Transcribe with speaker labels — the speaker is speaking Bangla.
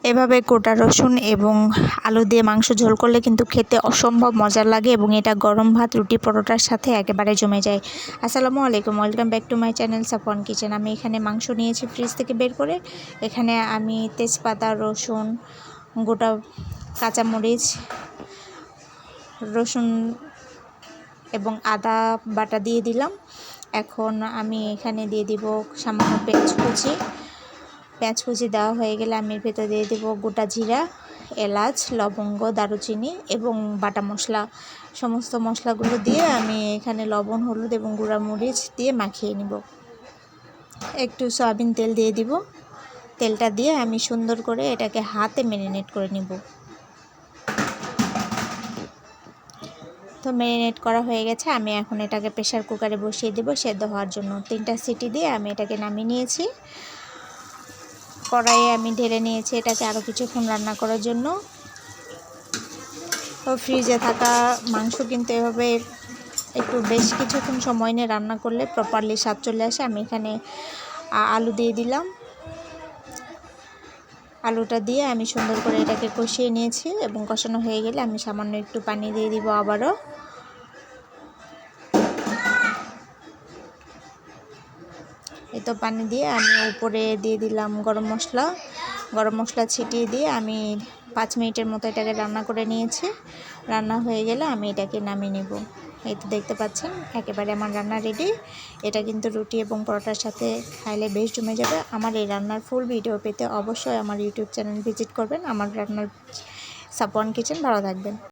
Speaker 1: এভাবে গোটা রসুন এবং আলু দিয়ে মাংস ঝোল করলে কিন্তু খেতে অসম্ভব মজার লাগে এবং এটা গরম ভাত, রুটি, পরোটার সাথে একেবারে জমে যায়। আসসালামু আলাইকুম, welcome back to my channel Safwan kitchen. আমি এখানে মাংস নিয়েছি ফ্রিজ থেকে বের করে। এখানে আমি তেজপাতা, রসুন, গোটা কাঁচামরিচ, রসুন এবং আদা বাটা দিয়ে দিলাম। এখন আমি এখানে দিয়ে দিব সামান্য পেঁয়াজ কুচি দেওয়া হয়ে গেলে আমি এর ভেতর দিয়ে দেবো গোটা জিরা, এলাচ, লবঙ্গ, দারুচিনি এবং বাটা মশলা। সমস্ত মশলাগুলো দিয়ে আমি এখানে লবণ, হলুদ এবং গুঁড়া মরিচ দিয়ে মাখিয়ে নিব। একটু সয়াবিন তেল দিয়ে দিব। তেলটা দিয়ে আমি সুন্দর করে এটাকে হাতে ম্যারিনেট করে নিব। তো ম্যারিনেট করা হয়ে গেছে। আমি এখন এটাকে প্রেসার কুকারে বসিয়ে দেবো সেদ্ধ হওয়ার জন্য। 3টা সিটি দিয়ে আমি এটাকে নামিয়ে নিয়েছি। কড়াইয়ে আমি ঢেলে নিয়েছি এটাকে আরও কিছুক্ষণ রান্না করার জন্য। তো ফ্রিজে থাকা মাংস কিন্তু এভাবে একটু বেশ কিছুক্ষণ সময় নিয়ে রান্না করলে প্রপারলি স্বাদ চলে আসে। আমি এখানে আলু দিয়ে দিলাম। আলুটা দিয়ে আমি সুন্দর করে এটাকে কষিয়ে নিয়েছি এবং কষানো হয়ে গেলে আমি সামান্য একটু পানি দিয়ে দিব আবারও। এই তো পানি দিয়ে আমি উপরে দিয়ে দিলাম গরম মশলা ছিটিয়ে দিয়ে আমি 5 মিনিটের মতো এটাকে রান্না করে নিয়েছি। রান্না হয়ে গেলে আমি এটাকে নামিয়ে নেব। এই তো দেখতে পাচ্ছেন একেবারে আমার রান্না রেডি। এটা কিন্তু রুটি এবং পরোটার সাথে খাইলে বেশ জমে যাবে। আমার এই রান্নার ফুল ভিডিও পেতে অবশ্যই আমার ইউটিউব চ্যানেল ভিজিট করবেন। আমার রান্নার সাফওয়ান কিচেন। ভালো থাকবেন।